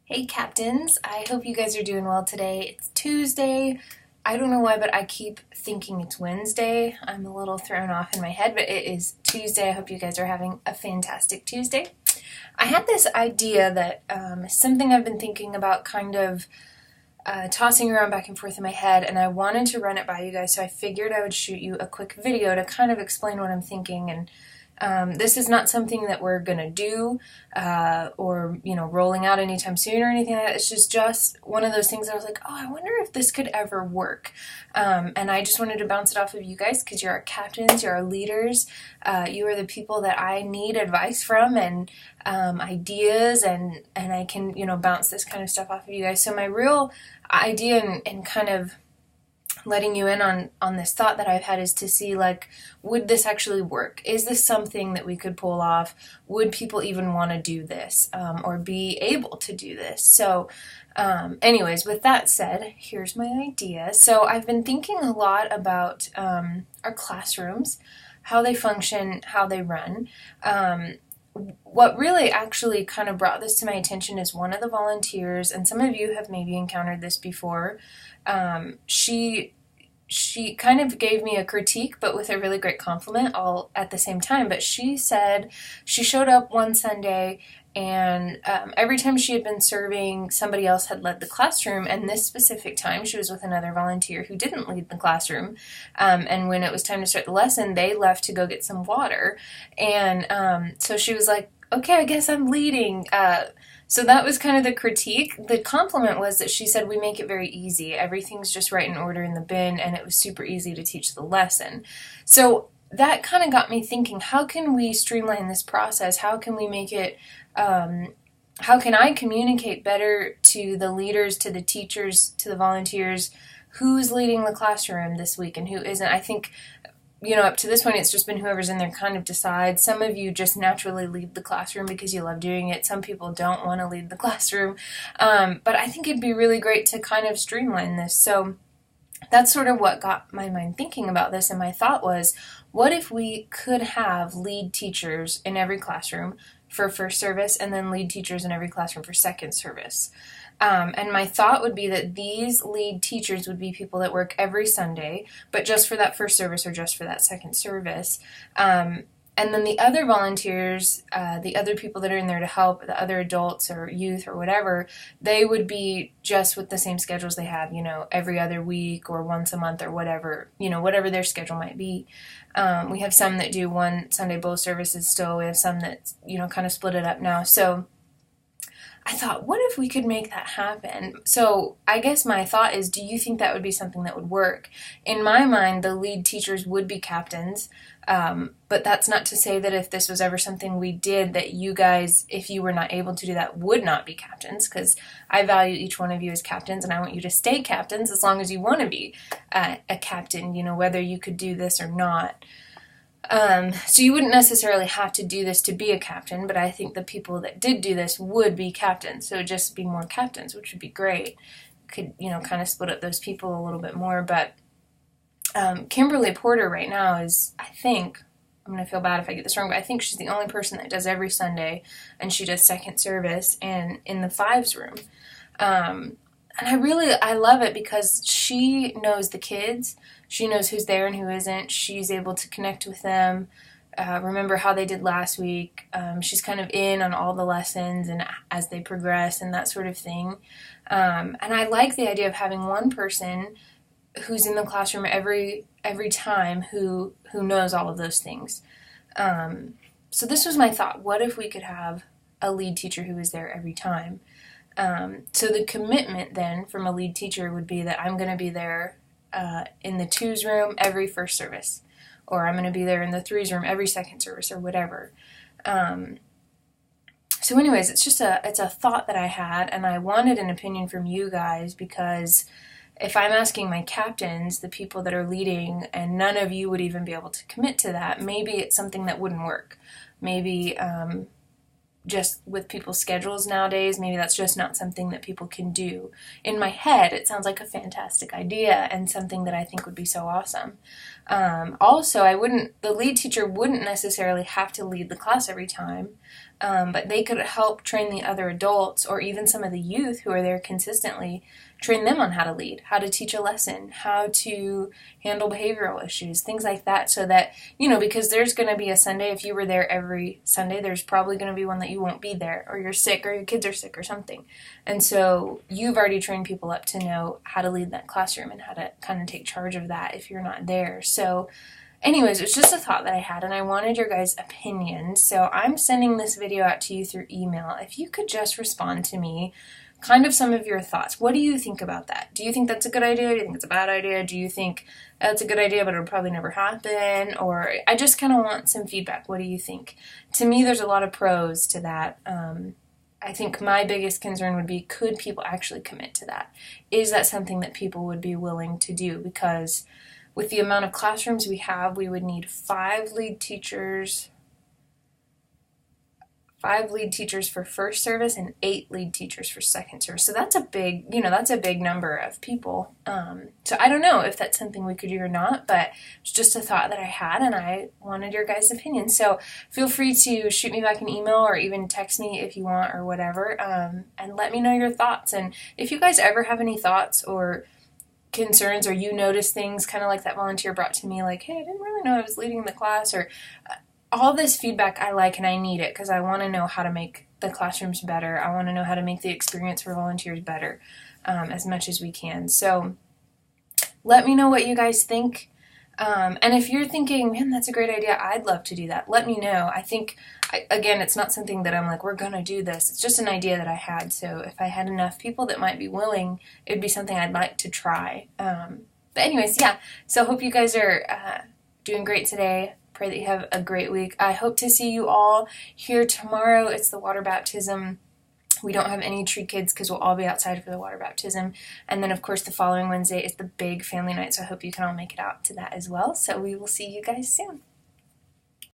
Hey captains, I hope you guys are doing well today. It's Tuesday. I don't know why, but I keep thinking it's Wednesday. I'm a little thrown off in my head, but it is Tuesday. I hope you guys are having a fantastic Tuesday. I had this idea that is something I've been thinking about, kind of tossing around back and forth in my head, and I wanted to run it by you guys, so I figured I would shoot you a quick video to kind of explain what I'm thinking. And this is not something that we're gonna do or rolling out anytime soon or anything like that. It's just one of those things that I was like, oh, I wonder if this could ever work. And I just wanted to bounce it off of you guys because you're our captains, you're our leaders, you are the people that I need advice from and ideas, and I can bounce this kind of stuff off of you guys. So my real idea and kind of letting you in on this thought that I've had is to see, like, would this actually work? Is this something that we could pull off? Would people even want to do this or be able to do this? So anyways, with that said, here's my idea. So I've been thinking a lot about our classrooms, how they function, how they run. What really actually kind of brought this to my attention is one of the volunteers, and some of you have maybe encountered this before. She kind of gave me a critique, but with a really great compliment all at the same time. But she said she showed up one Sunday, and every time she had been serving, somebody else had led the classroom, and this specific time she was with another volunteer who didn't lead the classroom, and when it was time to start the lesson, they left to go get some water, and so she was like, okay, I guess I'm leading. So that was kind of the critique. The compliment was that she said we make it very easy. Everything's just right in order in the bin, and it was super easy to teach the lesson. So that kind of got me thinking, how can we streamline this process? How can we make it, how can I communicate better to the leaders, to the teachers, to the volunteers, who's leading the classroom this week and who isn't? I think up to this point, it's just been whoever's in there kind of decides. Some of you just naturally lead the classroom because you love doing it. Some people don't want to lead the classroom. But I think it'd be really great to kind of streamline this. So that's sort of what got my mind thinking about this. And my thought was, what if we could have lead teachers in every classroom for first service and then lead teachers in every classroom for second service? And my thought would be that these lead teachers would be people that work every Sunday, but just for that first service or just for that second service. And then the other volunteers, the other people that are in there to help, the other adults or youth or whatever, they would be just with the same schedules they have, every other week or once a month or whatever, whatever their schedule might be. We have some that do one Sunday both services still. We have some that, kind of split it up now. So I thought, what if we could make that happen? So I guess my thought is, do you think that would be something that would work? In my mind, the lead teachers would be captains, but that's not to say that if this was ever something we did, that you guys, if you were not able to do that, would not be captains, because I value each one of you as captains, and I want you to stay captains as long as you want to be a captain, whether you could do this or not. So you wouldn't necessarily have to do this to be a captain, but I think the people that did do this would be captains. So it would just be more captains, which would be great. Could, kind of split up those people a little bit more. But Kimberly Porter right now is, I think, I'm going to feel bad if I get this wrong, but I think she's the only person that does every Sunday, and she does second service and in the fives room. And I love it because she knows the kids. She knows who's there and who isn't. She's able to connect with them, remember how they did last week. She's kind of in on all the lessons and as they progress and that sort of thing. And I like the idea of having one person who's in the classroom every time who knows all of those things. So this was my thought. What if we could have a lead teacher who is there every time? So the commitment then from a lead teacher would be that I'm going to be there in the twos room every first service, or I'm going to be there in the threes room every second service, or whatever. So anyways, it's a thought that I had, and I wanted an opinion from you guys, because if I'm asking my captains, the people that are leading, and none of you would even be able to commit to that, maybe it's something that wouldn't work. Maybe just with people's schedules nowadays, maybe that's just not something that people can do. In my head, it sounds like a fantastic idea and something that I think would be so awesome. Also, the lead teacher wouldn't necessarily have to lead the class every time. but they could help train the other adults or even some of the youth who are there consistently, train them on how to lead, how to teach a lesson, how to handle behavioral issues, things like that, so that, because there's going to be a Sunday, if you were there every Sunday, there's probably going to be one that you won't be there, or you're sick, or your kids are sick or something. And so you've already trained people up to know how to lead that classroom and how to kind of take charge of that if you're not there. So anyways, it's just a thought that I had, and I wanted your guys' opinions. So I'm sending this video out to you through email. If you could just respond to me, kind of some of your thoughts. What do you think about that? Do you think that's a good idea? Do you think it's a bad idea? Do you think that's a good idea, but it'll probably never happen? Or I just kind of want some feedback. What do you think? To me, there's a lot of pros to that. I think my biggest concern would be, could people actually commit to that? Is that something that people would be willing to do? Because with the amount of classrooms we have, we would need 5 lead teachers for first service and 8 lead teachers for second service. So that's a big, that's a big number of people. So I don't know if that's something we could do or not, but it's just a thought that I had, and I wanted your guys' opinion. So feel free to shoot me back an email or even text me if you want or whatever, and let me know your thoughts. And if you guys ever have any thoughts or concerns, or you notice things kind of like that volunteer brought to me, like, hey, I didn't really know I was leading the class, or all this feedback I like and I need it, because I want to know how to make the classrooms better. I want to know how to make the experience for volunteers better, as much as we can. So let me know what you guys think. And if you're thinking, man, that's a great idea, I'd love to do that, let me know. I think, again, it's not something that I'm like, we're going to do this. It's just an idea that I had. So if I had enough people that might be willing, it'd be something I'd like to try. But anyways, yeah. So hope you guys are doing great today. Pray that you have a great week. I hope to see you all here tomorrow. It's the water baptism. We don't have any tree kids because we'll all be outside for the water baptism. And then, of course, the following Wednesday is the big family night, so I hope you can all make it out to that as well. So we will see you guys soon.